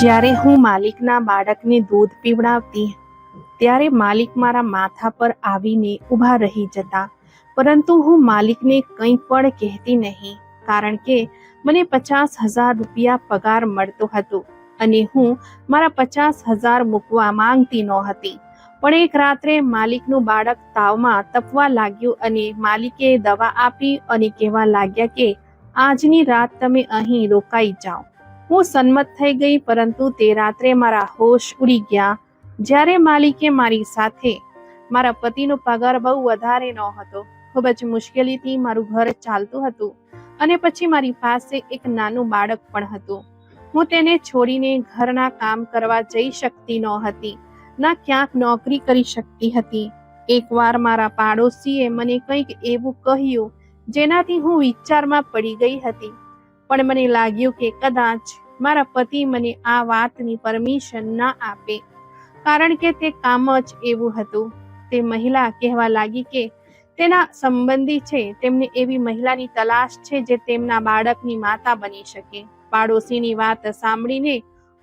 જ્યારે હું માલિકના બાળકને દૂધ પીવડાવતી ત્યારે માલિક મારા માથા પર આવીને ઊભા રહી જતા, પરંતુ હું માલિકને કંઈ પણ કહેતી નહીં, કારણ કે મને 50,000 રૂપિયા પગાર મળતો હતો અને હું મારા 50,000 મૂકવા માંગતી નહોતી. પણ એક રાત્રે માલિકનું બાળક તાવમાં તપવા લાગ્યું અને માલિકે દવા આપી અને કહેવા લાગ્યા કે આજની રાત તમે અહીં રોકાઈ જાઓ. હું સંમત થઈ ગઈ, પરંતુ તે રાત્રે મારા હોશ ઉડી ગયા જ્યારે માલિકે મારી સાથે મારા પતિનો પગાર બહુ વધારે નહોતો. ખૂબ જ મુશ્કેલીથી મારું ઘર ચાલતું હતું અને પછી મારી પાસે એક નાનું બાળક પણ હતું. હું તેને છોડીને ઘરના કામ કરવા જઈ શકતી નહોતી, ના ક્યાંક નોકરી કરી શકતી હતી. એકવાર મારા પાડોશીએ મને કંઈક એવું કહ્યું જેનાથી હું વિચારમાં પડી ગઈ હતી, પણ મને લાગ્યું કે કદાચ મારા પતિ મને આ વાતની પરમિશન ના આપે, કારણ કે તે કામ જ એવું હતું. તે મહિલા કહેવા લાગી કે તેના સંબંધી છે, તેમને એવી મહિલાની તલાશ છે જે તેમના બાળકની માતા બની શકે. પાડોશીની વાત સાંભળીને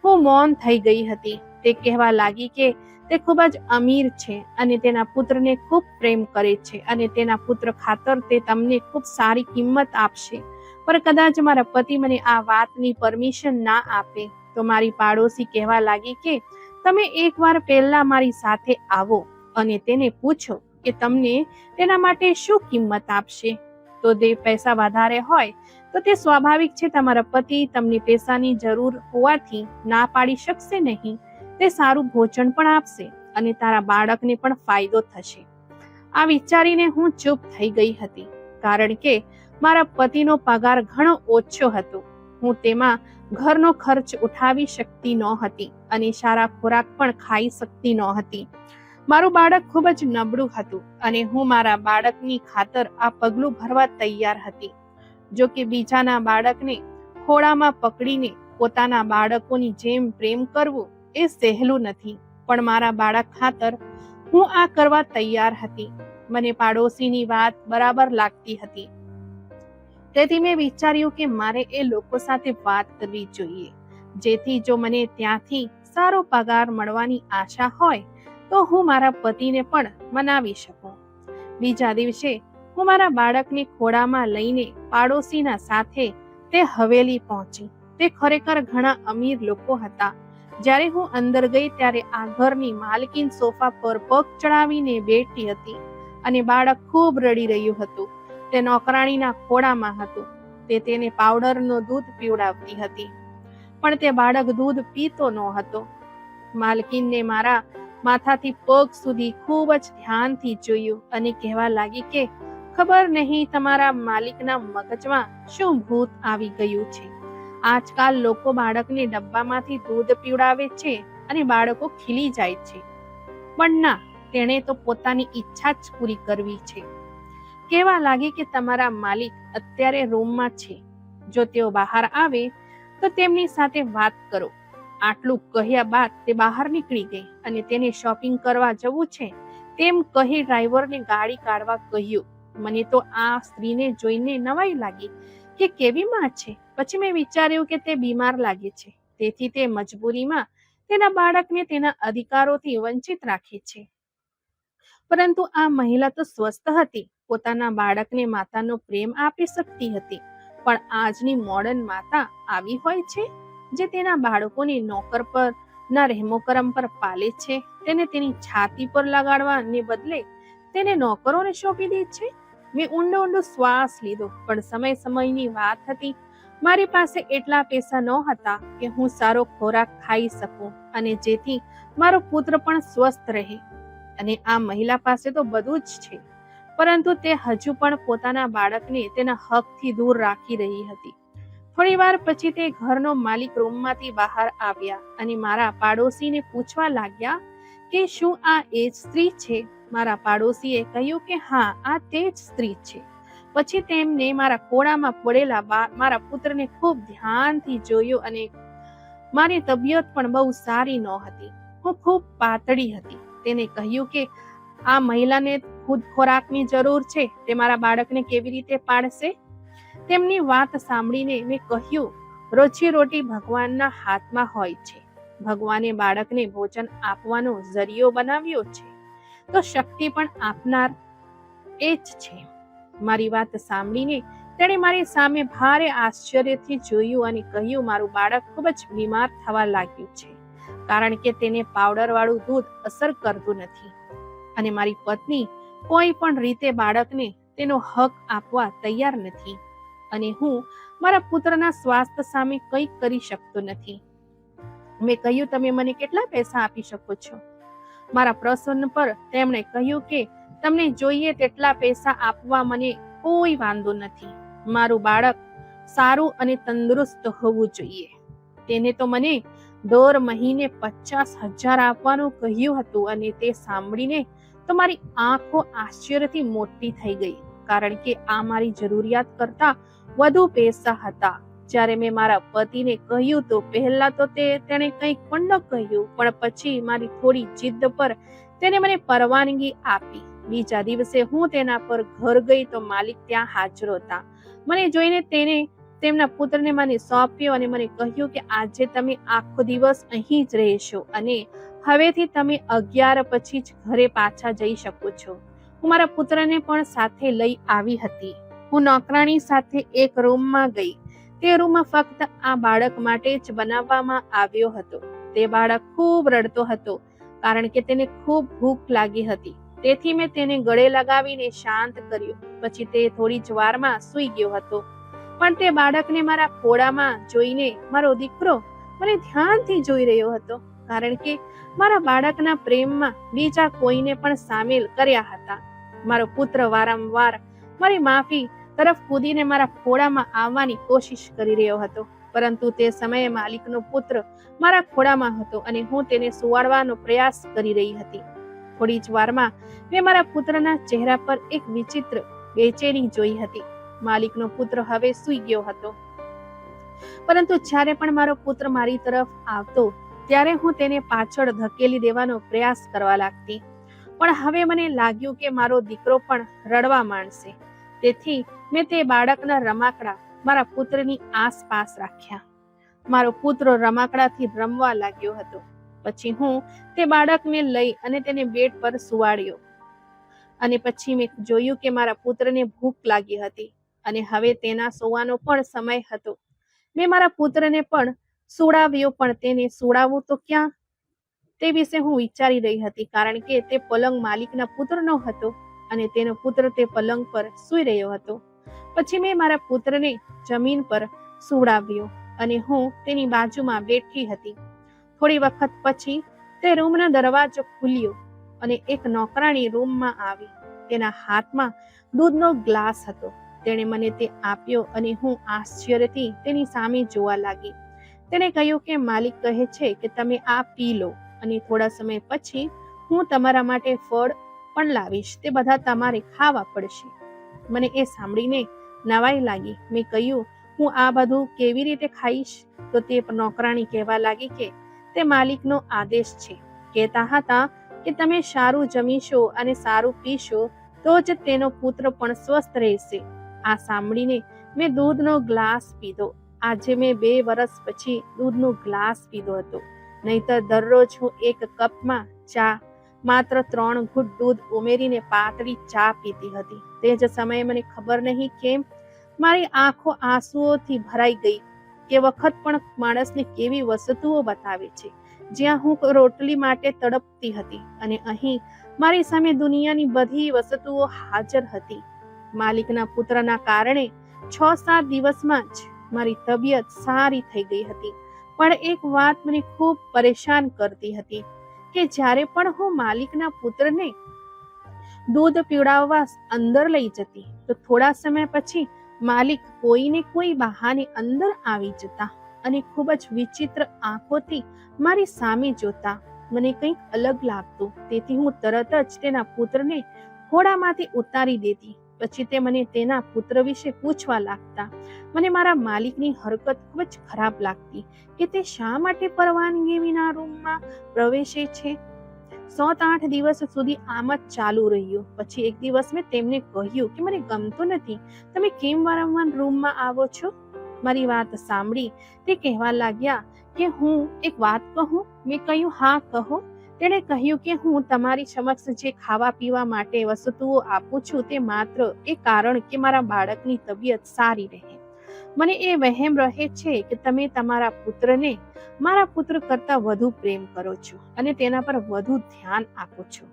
હું મૌન થઈ ગઈ હતી. તે કહેવા લાગી કે તે ખૂબ જ અમીર છે અને તેના પુત્રને ખૂબ પ્રેમ કરે છે અને તેના પુત્ર ખાતર તે તમને ખૂબ સારી કિંમત આપશે, પણ કદાચ મારા પતિ મને આ વાતની પરમિશન ના આપે. તો મારી પાડોશી કહેવા લાગી કે તમે એકવાર પહેલા મારી સાથે આવો અને તેને પૂછો કે તમને તેના માટે શું કિંમત આપશે. તો તે પૈસા વધારે હોય તો તે સ્વાભાવિક છે, તમારા પતિ તમને પૈસાની જરૂર હોવાથી ના પાડી શકશે નહીં. તે સારું ભોજન પણ આપશે અને તારા બાળકને પણ ફાયદો થશે. આ વિચારીને હું ચૂપ થઈ ગઈ હતી, કારણ કે મારા પતિનો પગાર ઘણો ઓછો હતો. હું તેમાં ઘરનો ખર્ચ ઉઠાવી શકતી નહોતી અને સારા ખોરાક પણ ખાઈ શકતી નહોતી. મારું બાળક ખૂબ જ નબળું હતું અને હું મારા બાળકની ખાતર આ પગલું ભરવા તૈયાર હતી. જો કે બીજાના બાળકને ખોળામાં પકડીને પોતાના બાળકોની જેમ પ્રેમ કરવું એ સહેલું નથી, પણ મારા બાળક ખાતર હું આ કરવા તૈયાર હતી. મને પાડોશીની વાત બરાબર લાગતી હતી, તેથી મેં વિચાર્યું કે મારે એ લોકો સાથે વાત કરવી જોઈએ, જેથી જો મને ત્યાંથી સારો પગાર મળવાની આશા હોય તો હું મારા પતિને પણ મનાવી શકું. બીજા દિવસે હું મારા બાળકને ખોળામાં લઈને પાડોશીના સાથે તે હવેલી પહોંચી. તે ખરેખર ઘણા અમીર લોકો હતા. જ્યારે હું અંદર ગઈ ત્યારે આ ઘરની માલકીન સોફા પર પગ ચડાવીને બેઠી હતી અને બાળક ખૂબ રડી રહ્યું હતું. તે નોકરાણીના ખોળામાં હતું. તે તેને પાવડરનો દૂધ પીવડાવતી હતી, પણ તે બાળક દૂધ પીતો ન હતો. માલકીનને મારા માથાથી પગ સુધી ખૂબ જ ધ્યાનથી જોયું અને કહેવા લાગી કે ખબર નહીં તમારા માલિકના મગજમાં શું ભૂત આવી ગયું છે. આજકાલ લોકો બાળકને ડબ્બામાંથી દૂધ પીવડાવે છે અને બાળકો ખીલી જાય છે, પણ ના, તેણે તો પોતાની ઈચ્છા જ પૂરી કરવી છે. કહેવા લાગી કે તમારા માલિક અત્યારે રૂમમાં છે, જો તેઓ બહાર આવે તો તેમની સાથે વાત કરો. આટલું કહ્યા બાદ તે બહાર નીકળી ગઈ અને તેને શોપિંગ કરવા જવું છે તેમ કહી ડ્રાઈવરને ગાડી કાઢવા કહ્યું. મને તો આ સ્ત્રીને જોઈને નવાઈ લાગી કે કેવી માં છે. પછી મેં વિચાર્યું કે તે બીમાર લાગે છે, તેથી તે મજબૂરીમાં તેના બાળકને તેના અધિકારોથી વંચિત રાખે છે. પરંતુ આ મહિલા તો સ્વસ્થ હતી, પોતાના બાળકને માતાનો પ્રેમ આપી શકતી હતી. પણ આજની મોડર્ન માતા આવી હોય છે જે તેના બાળકોને નોકર પર ના રહેમોકરમ પર પાલે છે. તેને તેની છાતી પર લગાડવાને બદલે તેને નોકરોને સોંપી દે છે. મેં ઊંડો શ્વાસ લીધો, પણ સમયની વાત હતી. મારી પાસે એટલા પૈસા ન હતા કે હું સારો ખોરાક ખાઈ શકું અને જેથી મારો પુત્ર પણ સ્વસ્થ રહે. અને આ મહિલા પાસે તો બધું જ છે, પરંતુ તે હજુ પણ પોતાના બાળકને તેના હકથી દૂર રાખી રહી હતી. થોડી વાર પછી તે ઘરનો માલિક રૂમમાંથી બહાર આવ્યા અને મારા પાડોશીને પૂછવા લાગ્યા કે શું આ એ જ સ્ત્રી છે? મારા પાડોશીએ કહ્યું કે હા, આ તે જ સ્ત્રી છે. પછી તેમને મારા ખોળામાં પડેલા મારા પુત્રને ખૂબ ધ્યાનથી જોયો અને મારી તબિયત પણ બહુ સારી નહોતી. હું ખૂબ પાતળી હતી. તેને કહ્યું કે આ મહિલાને ખુદ ખોરાકની જરૂર છે, તે મારા બાળકને કેવી રીતે પાળશે? તેમની વાત સાંભળીને મેં કહ્યું, રોજીરોટી ભગવાનના હાથમાં હોય છે. ભગવાને બાળકને ભોજન આપવાનો જરિયો બનાવ્યો છે, તો શક્તિ પણ આપનાર એ જ છે. મારી વાત સાંભળીને તેણે મારી સામે ભારે આશ્ચર્યથી જોયું અને કહ્યું, મારું બાળક ખૂબ જ બીમાર થવા લાગ્યું છે, કારણ કે તેને પાવડરવાળું દૂધ અસર કરતું નથી અને મારી પત્ની કોઈ પણ રીતે બાળકને તેનો હક આપવા તૈયાર નથી અને હું મારા પુત્રના સ્વાસ્થ્ય સામે કંઈ કરી શકતો નથી. મેં કહ્યું, તમે મને કેટલા પૈસા આપી શકો છો? મારા પ્રશ્ન પર તેમણે કહ્યું કે તમને જોઈએ તેટલા પૈસા આપવા મને કોઈ વાંધો નથી. મારું બાળક સારું અને તંદુરસ્ત હોવું જોઈએ. તેને તો મને દર મહિને 50,000 આપવાનું કહ્યું હતું અને તે સાંભળીને તો મારી આંખો આશ્ચર્યથી મોટી થઈ ગઈ, કારણ કે આ મારી જરૂરિયાત કરતા વધુ પૈસા હતા. જ્યારે મેં મારા પતિને કહ્યું તો પહેલા તો તેણે કંઈ પણ ન કહ્યું, પણ પછી મારી થોડી જીદ પર તેને મને પરવાનગી આપી. બીજા દિવસે હું તેના પર ઘર ગઈ તો માલિક ત્યાં હાજર હતા. મને જોઈને તેને તેમના પુત્રને મને સોંપ્યો અને મને કહ્યું કે આજે તમે આખો દિવસ અહીં જ રહેશો અને હવેથી તમે 11 પછી જ ઘરે પાછા જઈ શકો છો. હું મારા પુત્રને પણ સાથે લઈ આવી હતી. હું નોકરાણી સાથે એક રૂમમાં ગઈ. તે રૂમ ફક્ત આ બાળક માટે જ બનાવવામાં આવ્યો હતો. તે બાળક ખૂબ રડતો હતો, કારણ કે તેને ખૂબ ભૂખ લાગી હતી. તેથી મેં તેને ગળે લગાવીને શાંત કર્યો. પછી તે થોડી જ વારમાં સૂઈ ગયો હતો. પણ તે બાળકને મારા ખોળામાં જોઈને મારો દીકરો મને ધ્યાનથી જોઈ રહ્યો હતો, કારણ કે મારા બાળકના પ્રેમમાં બીજા કોઈને પણ સામેલ કર્યા હતા. મારો પુત્ર વારંવાર મારી માફી તરફ કૂદીને મારા ખોળામાં આવવાની કોશિશ કરી રહ્યો હતો, પરંતુ તે સમયે માલિકનો પુત્ર મારા ખોળામાં હતો અને હું તેને સુવાડવાનો પ્રયાસ કરી રહી હતી. થોડી જ વારમાં મેં મારા પુત્રના ચહેરા પર એક વિચિત્ર બેચેની જોઈ હતી. માલિકનો પુત્ર હવે સૂઈ ગયો હતો, પરંતુ જ્યારે પણ મારો પુત્ર મારી તરફ આવતો ત્યારે હું તેને પાછળ ધકેલી દેવાનો પ્રયાસ કરવા લાગતી. પણ હવે મને લાગ્યું કે મારો દીકરો પણ રડવા માંડશે, તેથી મેં તે બાળકના રમાકડા મારા પુત્રની આસપાસ રાખ્યા. મારો પુત્ર રમાકડાથી રમવા લાગ્યો હતો. પછી હું તે બાળકને લઈ અને તેને બેડ પર સુવાડ્યો અને પછી મેં જોયું કે મારા પુત્રને ભૂખ લાગી હતી અને હવે તેના સૂવાનો પણ સમય હતો. મેં મારા પુત્રને પણ સુડાવ્યો, પણ તેને સુડાવવું તો ક્યાં તે વિશે હું વિચારી રહી હતી, કારણ કે તે પલંગ માલિકના પુત્રનો હતો અને તેનો પુત્ર તે પલંગ પર સૂઈ રહ્યો હતો. પછી મેં મારા પુત્રને જમીન પર સુડાવ્યો અને હું તેની બાજુમાં બેઠી હતી. થોડી વખત પછી તે રૂમનો દરવાજો ખુલ્યો અને એક નોકરાણી રૂમમાં આવી. તેના હાથમાં દૂધનો ગ્લાસ હતો. તેણે મને તે આપ્યો અને હું આશ્ચર્યથી તેની સામે જોવા લાગી. તેણે કહ્યું કે માલિક કહે છે કે તમે આ પી લો અને થોડા સમય પછી હું તમારા માટે ફળ પણ લાવીશ, તે બધા તમારે ખાવા પડશે. મને એ સાંભળીને નવાઈ લાગી. મેં કહ્યું, હું આ બધું કેવી રીતે ખાઈશ? તો તે નોકરાણી કહેવા લાગી કે તે માલિકનો આદેશ છે. કહેતા હતા કે તમે સારું જમીશો અને સારું પીશો તો જ તેનો પુત્ર પણ સ્વસ્થ રહેશે. આ સાંભળીને મેં દૂધનો ગ્લાસ પીધો. આજે મેં 2 વર્ષ પછી દૂધનો ગ્લાસ પીધો હતો. નહીતર દરરોજ હું એક કપમાં ચા માત્ર 3 ઘૂંટ દૂધ ઉમેરીને પાતળી ચા પીતી હતી. તે જ સમયે મને ખબર નહીં કેમ મારી આંખો આંસુઓથી ભરાઈ ગઈ. કે વખત પણ માણસને કેવી વસ્તુઓ બતાવે છે. જ્યાં હું રોટલી માટે તડપતી હતી અને અહીં મારી સામે દુનિયાની બધી વસ્તુઓ હાજર હતી. માલિકના પુત્રના કારણે 6-7 દિવસમાં જ મારી તબિયત સારી થઈ ગઈ હતી. પણ એક વાત મને ખૂબ પરેશાન કરતી હતી કે જ્યારે પણ હું માલિકના પુત્રને દૂધ પીવડાવવા અંદર લઈ જતી તો થોડા સમય પછી માલિક કોઈને કોઈ બહાને અંદર આવી જતા અને ખૂબ જ વિચિત્ર આંખોથી મારી સામે જોતા. મને કંઈક અલગ લાગતું, તેથી હું તરત જ તેના પુત્રને ખોળામાંથી ઉતારી દેતી. પછી તે મને તેના પુત્ર વિશે પૂછવા લાગતા. મને મારા માલિકની હરકત ખૂબ જ ખરાબ લાગતી કે તે શા માટે પરવાનગી વિના રૂમમાં પ્રવેશે છે. 7-8 દિવસ સુધી આમ જ ચાલુ રહ્યું. પછી એક દિવસ મેં તેમને કહ્યું કે મને ગમતું નથી, તમે કેમ વારંવાર રૂમમાં આવો છો? મારી વાત સાંભળી તે કહેવા લાગ્યા કે હું એક વાત કહું. મેં કહ્યું હા કહો. તેણે કહ્યું કે હું તમારી સમક્ષ જે ખાવા પીવા માટે વસ્તુઓ આપું છું તે માત્ર એ કારણ કે મારા બાળકની તબિયત સારી રહે. મને એ વહેમ રહે છે કે તમે તમારા પુત્રને મારા પુત્ર કરતા વધુ પ્રેમ કરો છો અને તેના પર વધુ ધ્યાન આપો છો.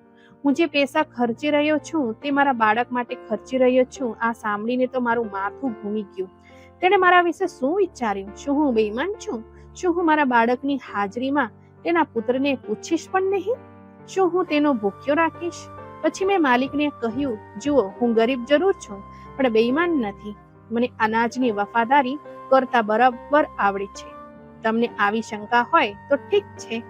હું જે પૈસા ખર્ચી રહ્યો છું તે મારા બાળક માટે ખર્ચી રહ્યો છું. આ સાંભળીને તો મારું માથું ઘૂમી ગયું. તેણે મારા વિશે શું વિચાર્યું? શું હું બેઈમાન છું? શું હું મારા બાળકની હાજરીમાં તેના પુત્રને પૂછીશ પણ નહીં? શું હું તેનો ભૂખ્યો રાખીશ? પછી મેં માલિકને કહ્યું, જુઓ, હું ગરીબ જરૂર છું પણ બેઈમાન નથી. મને અનાજની વફાદારી કરતા બરાબર આવડે છે. તમને આવી શંકા હોય તો ઠીક છે,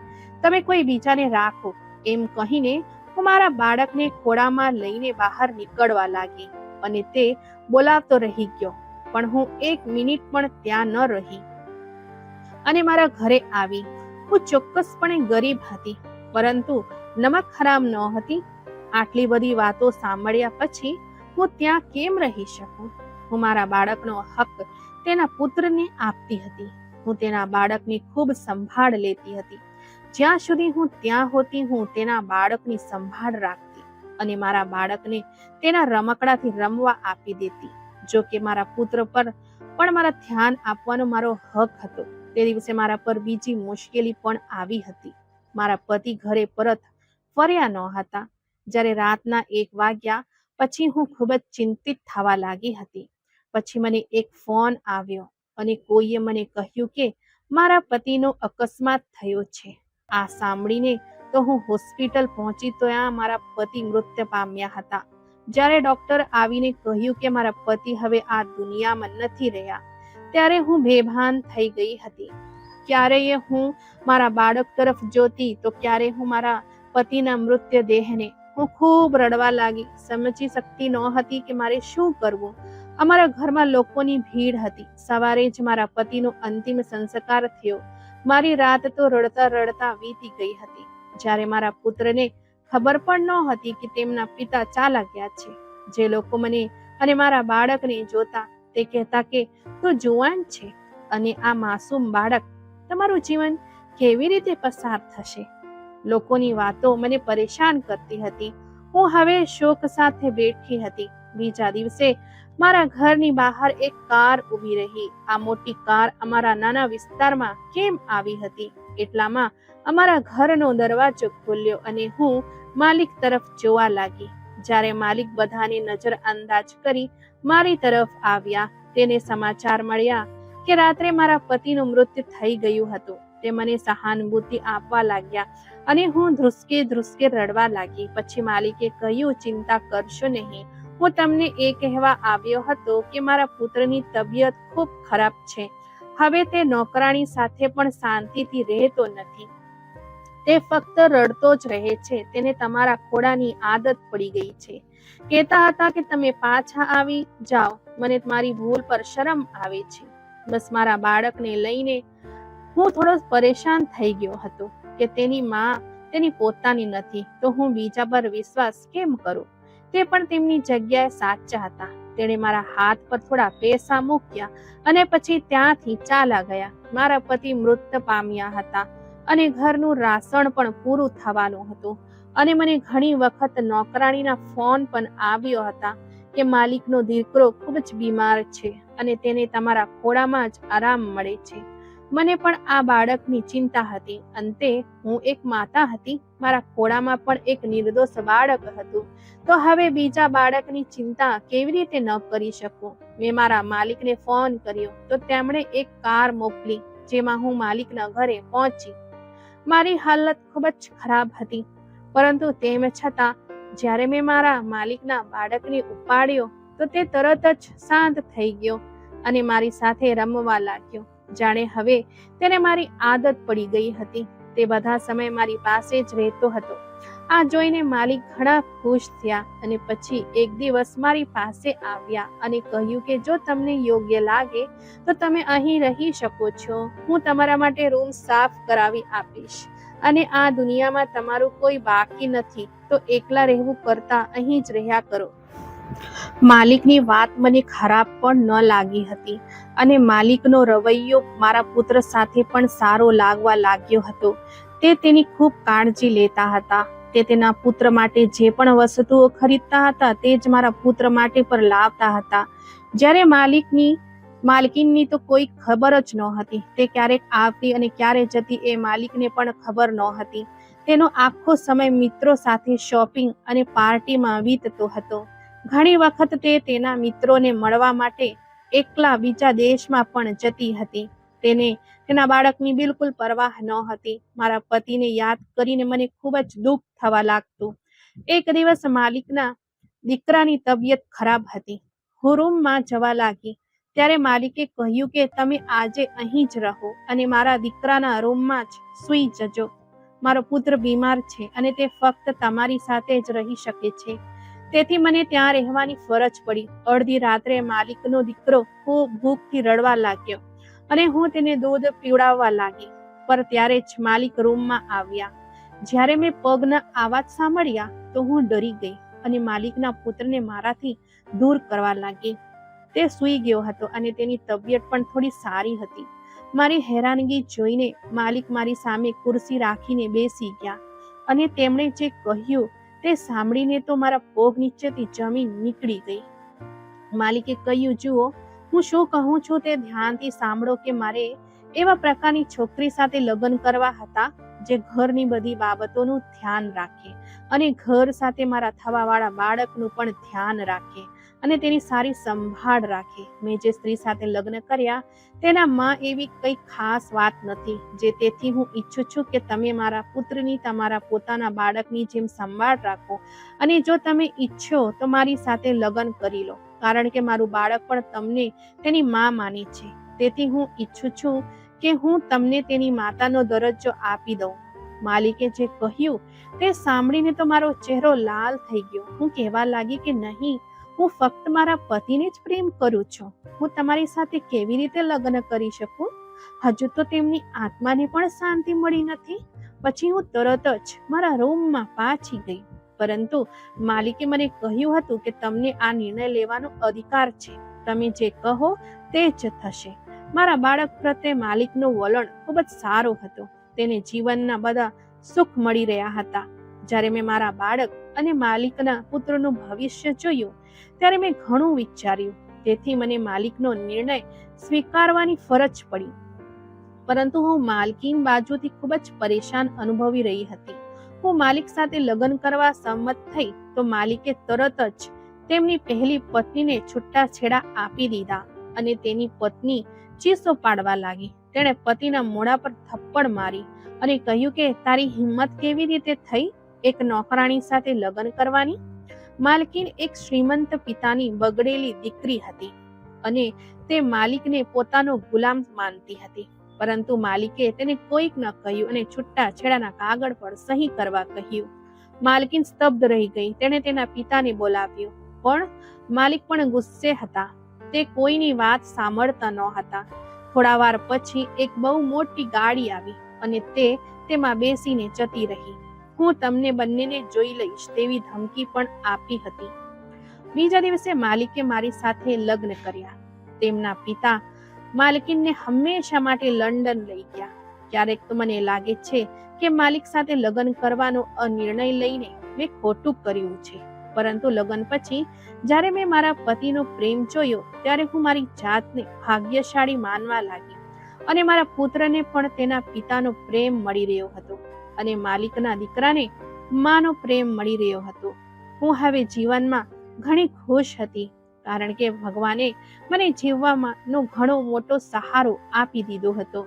તમે કોઈ બીજાને રાખો. એમ કહીને હું મારા બાળકને ખોળામાં લઈને બહાર નીકળવા લાગી અને તે બોલાવતો રહી ગયો. પણ હું 1 મિનિટ પણ ત્યાં ન રહી અને મારા ઘરે આવી. હું ચોક્કસપણે ગરીબ હતી, પરંતુ નમક ખરાબ ન હતી. આટલી બધી વાતો સાંભળ્યા પછી હું ત્યાં કેમ રહી શકું? હું મારા બાળકનો હક તેના પુત્રને આપતી હતી. હું તેના બાળકની ખૂબ સંભાળ લેતી હતી. જ્યાં સુધી હું ત્યાં હોતી હું તેના બાળકની સંભાળ રાખતી અને મારા બાળકને તેના રમકડાથી રમવા આપી દેતી. જો કે મારા પુત્ર પર પણ મારા ધ્યાન આપવાનો મારો હક હતો. તે દિવસે મારા પર બીજી મુશ્કેલી પણ આવી હતી. મારા પતિ ઘરે પરત ફર્યા ન હતા. જ્યારે રાતના 1 વાગ્યા પછી હું ખૂબ જ ચિંતિત થવા લાગી હતી. પછી મને એક ફોન આવ્યો અને કોઈએ મને કહ્યું કે મારા પતિનો અકસ્માત થયો છે. આ સાંભળીને તો હું હોસ્પિટલ પહોંચી તો ત્યાં મારા પતિ મૃત્યુ પામ્યા હતા. જ્યારે ડોક્ટર આવીને કહ્યું કે મારા પતિ હવે આ દુનિયામાં નથી રહ્યા, ત્યારે હું બેભાન થઈ ગઈ હતી. ક્યારેય હું મારા બાળક તરફ જોતી તો ક્યારેય હું મારા પતિના મૃતદેહને. હું ખૂબ રડવા લાગી. સમજી શકતી ન હતી કે મારે શું કરવું. અમારા ઘરમાં લોકોની ભીડ હતી. સવારે જ મારા પતિનો અંતિમ સંસ્કાર થયો. મારી રાત તો રડતા રડતા વીતી ગઈ હતી. જ્યારે મારા પુત્રને ખબર પણ ન હતી કે તેમના પિતા ચાલા ગયા છે. જે લોકો મને અને મારા બાળકને જોતા તે કહેતા કે તું જુવાન છે અને આ માસૂમ બાળક, તમારું જીવન કેવી રીતે પસાર થશે? લોકોની વાતો મને પરેશાન કરતી હતી. હું હવે શોક સાથે બેઠી હતી. બીજા દિવસે મારા ઘરની બહાર એક કાર ઊભી રહી. આ મોટી કાર અમારા નાના વિસ્તારમાં કેમ આવી હતી? એટલામાં અમારા ઘરનો દરવાજો ખોલ્યો અને હું માલિક તરફ જોવા લાગી. જ્યારે માલિક બધાને નજર અંદાજ કરી મારી તરફ આવ્યા, તેને સમાચાર મળ્યા કે રાત્રે મારા પતિનું મૃત્યુ થઈ ગયું હતું. તે મને સહાનુભૂતિ આપવા લાગ્યા અને હું ધ્રુસકે ધ્રુસકે રડવા લાગી. પછી માલિકે કહ્યું, ચિંતા કરશો નહીં. હું તમને એ કહેવા આવ્યો હતો કે મારા પુત્રની તબિયત ખૂબ ખરાબ છે. હવે તે નોકરાણી સાથે પણ શાંતિથી રહેતો નથી. તે ફક્ત રડતો જ રહે છે. તેને તમારા ખોળાની આદત પડી ગઈ છે. કહેતા હતા કે તમે પાછા આવી જાઓ. મને મારી ભૂલ પર શરમ આવે છે. બસ મારા બાળકને લઈને હું થોડો પરેશાન થઈ ગયો હતો કે તેની માં તેની પોતાની નથી તો હું બીજા પર વિશ્વાસ કેમ કરું? તે પણ તેમની જગ્યાએ સાચા હતા. તેણે મારા હાથ પર થોડા પૈસા મૂક્યા અને પછી ત્યાંથી ચાલા ગયા. મારા પતિ મૃત્યુ પામ્યા હતા અને ઘરનું રાશન પણ પૂરું થવાનું હતું અને મને ઘણી વખત નોકરાણીના ફોન પણ આવ્યો હતા કે માલિકનો દીકરો ખૂબ જ બીમાર છે અને તેને તમારા ખોળામાં જ આરામ મળે છે. મને પણ આ બાળકની ચિંતા હતી. અંતે હું એક માતા હતી. મારા ખોળામાં પણ એક નિર્દોષ બાળક હતું. તો હવે બીજા બાળકની ચિંતા કેવી રીતે ન કરી શકું? મેં મારા માલિકને ફોન કર્યો તો તેમણે એક કાર મોકલી જેમાં હું માલિકના ઘરે પહોંચી. મારી હાલત ખૂબ જ ખરાબ હતી, પરંતુ તેમ છતાં જ્યારે મેં મારા માલિકના બાળકને ઉપાડ્યો તો તે તરત જ શાંત થઈ ગયો અને મારી સાથે રમવા લાગ્યો. જાણે હવે તેને મારી આદત પડી ગઈ હતી. તે બધા સમય મારી પાસે જ રહેતો હતો. આ જોઈને માલિક ઘણા ખુશ થયા અને પછી એક દિવસ મારી પાસે આવ્યા અને કહ્યું કે જો તમને યોગ્ય લાગે તો તમે અહીં રહી શકો છો. હું તમારા માટે રૂમ સાફ કરાવી આપીશ અને આ દુનિયામાં તમારું કોઈ બાકી નથી તો એકલા રહેવું કરતા અહીં જ રહ્યા કરો. માલિકની વાત મને ખરાબ પણ ન લાગી હતી અને માલિકનો રવૈયો મારા પુત્ર સાથે પણ સારો લાગવા લાગ્યો હતો. તે તેની ખૂબ કાળજી લેતા હતા. તે તેના પુત્ર માટે જે પણ વસ્તુઓ ખરીદતા હતા તે જ મારા પુત્ર માટે પણ લાવતા હતા. જ્યારે માલકીનની તો કોઈ ખબર જ નહોતી. તે ક્યારેક આવતી અને ક્યારે જતી એ માલિકને પણ ખબર નહોતી. તેનો આખો સમય મિત્રો સાથે શોપિંગ અને પાર્ટીમાં વીતતો હતો. ઘણી વખત તે તેના મિત્રોને મળવા માટે એકલા બીજા દેશમાં પણ જતી હતી. તેને તેના બાળકની બિલકુલ પરવાહ નહોતી. મારા પતિને યાદ કરીને મને ખૂબ જ દુઃખ થવા લાગતું. એક દિવસ માલિકના દીકરાની તબિયત ખરાબ હતી. હું રૂમમાં જવા લાગી ત્યારે માલિકે કહ્યું કે તમે આજે અહીં જ રહો અને મારા દીકરાના રૂમમાં જ સૂઈ જજો. મારો પુત્ર બીમાર છે અને તે ફક્ત તમારી સાથે જ રહી શકે છે. તેથી મને ત્યાં રહેવાની ફરજ પડી. અડધી રાત્રે માલિકનો દીકરો ખૂબ ભૂખથી રડવા લાગ્યો અને હું તેને દૂધ પીવડાવવા લાગી. પર ત્યારે જ માલિક રૂમમાં આવ્યા. જ્યારે મેં પગના અવાજ સાંભળ્યા તો હું ડરી ગઈ અને માલિકના પુત્રને મારાથી દૂર કરવા લાગી. તે સૂઈ ગયો હતો અને તેની તબિયત પણ થોડી સારી હતી. મારી હેરાનગી જોઈને માલિક મારી સામે ખુરશી રાખીને બેસી ગયા અને તેમણે જે કહ્યું તે સાંભળીને તો મારા પગ નીચેથી જમીન નીકળી ગઈ. માલિકે કહ્યું, જુઓ, હું શું કહું છું તે ધ્યાનથી સાંભળો કે મારે એવા પ્રકારની છોકરી સાથે લગ્ન કરવા હતા જે ઘરની બધી બાબતોનું ધ્યાન રાખે અને ઘર સાથે મારા થવાવાળા બાળકનું પણ ધ્યાન રાખે અને તેની સારી સંભાળ રાખે. મેં જે સ્ત્રી સાથે લગ્ન કર્યા તેના માં એવી કઈ ખાસ વાત નથી. તેથી હું ઈચ્છું છું કે તમે મારા પુત્રની તમારા પોતાના બાળકની જેમ સંભાળ રાખો અને જો તમે ઈચ્છો તો મારી સાથે લગ્ન કરી લો, કારણ કે મારું બાળક પણ તમને તેની માં માને છે. તેથી હું ઈચ્છું છું કે હું તમને તેની માતાનો દરજ્જો આપી દઉં. માલિકે જે કહ્યું તે સાંભળીને તો મારો ચહેરો લાલ થઈ ગયો. હું કહેવા લાગી કે નહીં, હું ફક્ત મારા પતિને જ પ્રેમ કરું છું. હું તમારી સાથે કેવી રીતે લગ્ન કરી શકું? હજુ તો તેમની આત્માને પણ શાંતિ મળી નથી. પછી હું તરત જ મારા રૂમમાં પાછી ગઈ. પરંતુ માલિકે મને કહ્યું હતું કે તમને આ નિર્ણય લેવાનો અધિકાર છે. તમે જે કહો તે જ થશે. મારા બાળક પ્રત્યે માલિકનું વલણ ખૂબ જ સારું હતું. તેને જીવનના બધા સુખ મળી રહ્યા હતા. જ્યારે મેં મારા બાળક અને માલિકના પુત્રનું ભવિષ્ય જોયું ત્યારે મેં ઘણું વિચાર્યું. તેથી મને માલિકનો નિર્ણય સ્વીકારવાની ફરજ પડી. પરંતુ હું માલકીન બાજુથી ખૂબ જ પરેશાન અનુભવી રહી હતી. હું માલિક સાથે લગ્ન કરવા સંમત થઈ તો માલિકે તરત જ તેમની પહેલી પત્નીને છૂટાછેડા આપી દીધા અને તેની પત્ની ચીસો પાડવા લાગી. તેણે પતિના મોઢા પર થપ્પડ મારી અને કહ્યું કે તારી હિંમત કેવી રીતે થઈ એક નોકરાણી સાથે લગ્ન કરવાની? માલકીન એક શ્રીમંત પિતાની બગડેલી દીકરી હતી અને તે માલિકને પોતાનો ગુલામ માનતી હતી. પરંતુ માલિકે તેને કોઈક ન કહ્યું અને છૂટાછેડાના કાગળ પર સહી કરવા કહ્યું. માલકીન સ્તબ્ધ રહી ગઈ. તેણે તેના પિતાને બોલાવ્યો, પણ માલિક પણ ગુસ્સે હતા. તે કોઈની વાત સાંભળતા ન હતા. થોડા વાર પછી એક બહુ મોટી ગાડી આવી અને તે તેમાં બેસીને જતી રહી. હું તમને બંનેને જોઈ લઈશ તેવી ધમકી પણ આપી હતી. બીજા દિવસે માલિકે મારી સાથે લગ્ન કર્યા. તેમના પિતા માલકીનને હંમેશા માટે લંડન લઈ ગયા. ક્યારેક તો મને લાગે છે કે માલિક સાથે લગ્ન કરવાનો આ નિર્ણય લઈને મેં ખોટું કર્યું છે. પરંતુ લગ્ન પછી જ્યારે મેં મારા પતિનો પ્રેમ જોયો ત્યારે હું મારી જાતને ભાગ્યશાળી માનવા લાગી અને મારા પુત્રને પણ તેના પિતાનો પ્રેમ મળી રહ્યો હતો અને માલિકના દીકરાને માનો પ્રેમ મળી રહ્યો હતો. હું હવે જીવનમાં ઘણી ખુશ હતી કારણ કે ભગવાને મને જીવવાનો ઘણો મોટો સહારો આપી દીધો હતો.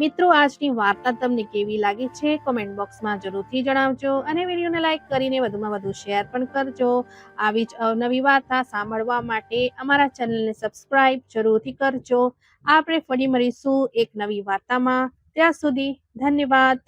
મિત્રો, આજની વાર્તા તમને કેવી લાગી છે કોમેન્ટ બોક્સમાં જરૂરથી જણાવજો અને વિડીયોને લાઈક કરીને વધુમાં વધુ શેર પણ કરજો. આવી જ અવનવી વાર્તા સાંભળવા માટે અમારા ચેનલને સબસ્ક્રાઇબ જરૂરથી કરજો. આપણે ફરી મળીશું એક નવી વાર્તામાં. ત્યાં સુધી ધન્યવાદ.